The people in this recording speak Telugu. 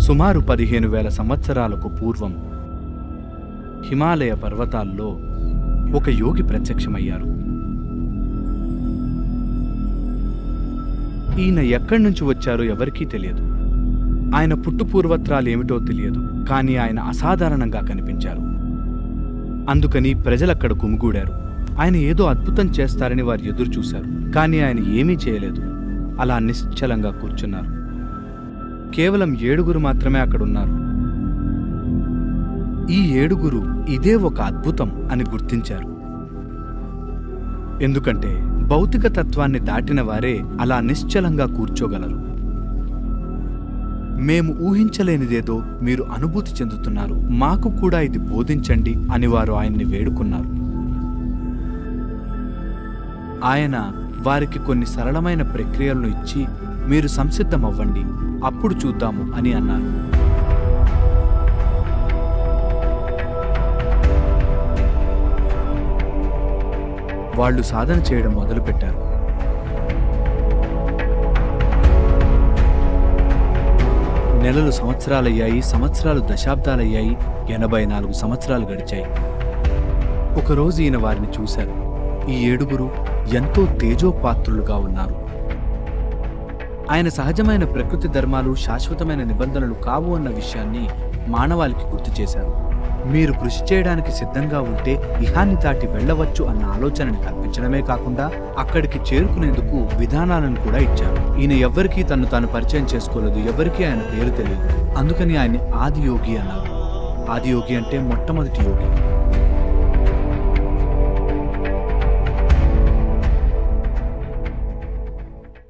సుమారు 15,000 సంవత్సరాలకు పూర్వం హిమాలయ పర్వతాల్లో ఒక యోగి ప్రత్యక్షమయ్యారు. ఈయన ఎక్కడి నుంచి వచ్చారో ఎవరికీ తెలియదు. ఆయన పుట్టుపూర్వత్రాలు ఏమిటో తెలియదు, కానీ ఆయన అసాధారణంగా కనిపించారు. అందుకని ప్రజలక్కడ గుమిగూడారు. ఆయన ఏదో అద్భుతం చేస్తారని వారు ఎదురు చూశారు, కానీ ఆయన ఏమీ చేయలేదు. అలా నిశ్చలంగా కూర్చున్నారు. కేవలం 7 మాత్రమే అక్కడున్నారు. ఈ 7 ఇదే ఒక అద్భుతం అని గుర్తించారు. ఎందుకంటే భౌతిక తత్వాన్ని దాటిన వారే అలా నిశ్చలంగా కూర్చోగలరు. మేము ఊహించలేనిదేదో మీరు అనుభూతి చెందుతున్నారు, మాకు కూడా ఇది బోధించండి అని వారు ఆయన్ని వేడుకున్నారు. ఆయన వారికి కొన్ని సరళమైన ప్రక్రియలను ఇచ్చి, మీరు సంసిద్ధమవ్వండి, అప్పుడు చూద్దాము అని అన్నారు. వాళ్ళు సాధన చేయడం మొదలుపెట్టారు. నెలలు సంవత్సరాలయ్యాయి, సంవత్సరాలు దశాబ్దాలయ్యాయి, 84 సంవత్సరాలు గడిచాయి. ఒకరోజు ఈయన వారిని చూశారు. ఈ 7 ఎంతో తేజోపాత్రులుగా ఉన్నారు. ఆయన సహజమైన ప్రకృతి ధర్మాలు శాశ్వతమైన నిబంధనలు కావు అన్న విషయాన్ని మానవాళికి గుర్తు చేశారు. మీరు కృషి చేయడానికి సిద్ధంగా ఉంటే ఇహాన్ని దాటి వెళ్ళవచ్చు అన్న ఆలోచనని కల్పించడమే కాకుండా అక్కడికి చేరుకునేందుకు విధానాలను కూడా ఇచ్చారు. ఈయన ఎవ్వరికీ తను తాను పరిచయం చేసుకోలేదు, ఎవరికీ ఆయన పేరు తెలియదు. అందుకని ఆయన ఆదియోగి అన్నారు. ఆదియోగి అంటే మొట్టమొదటి యోగి.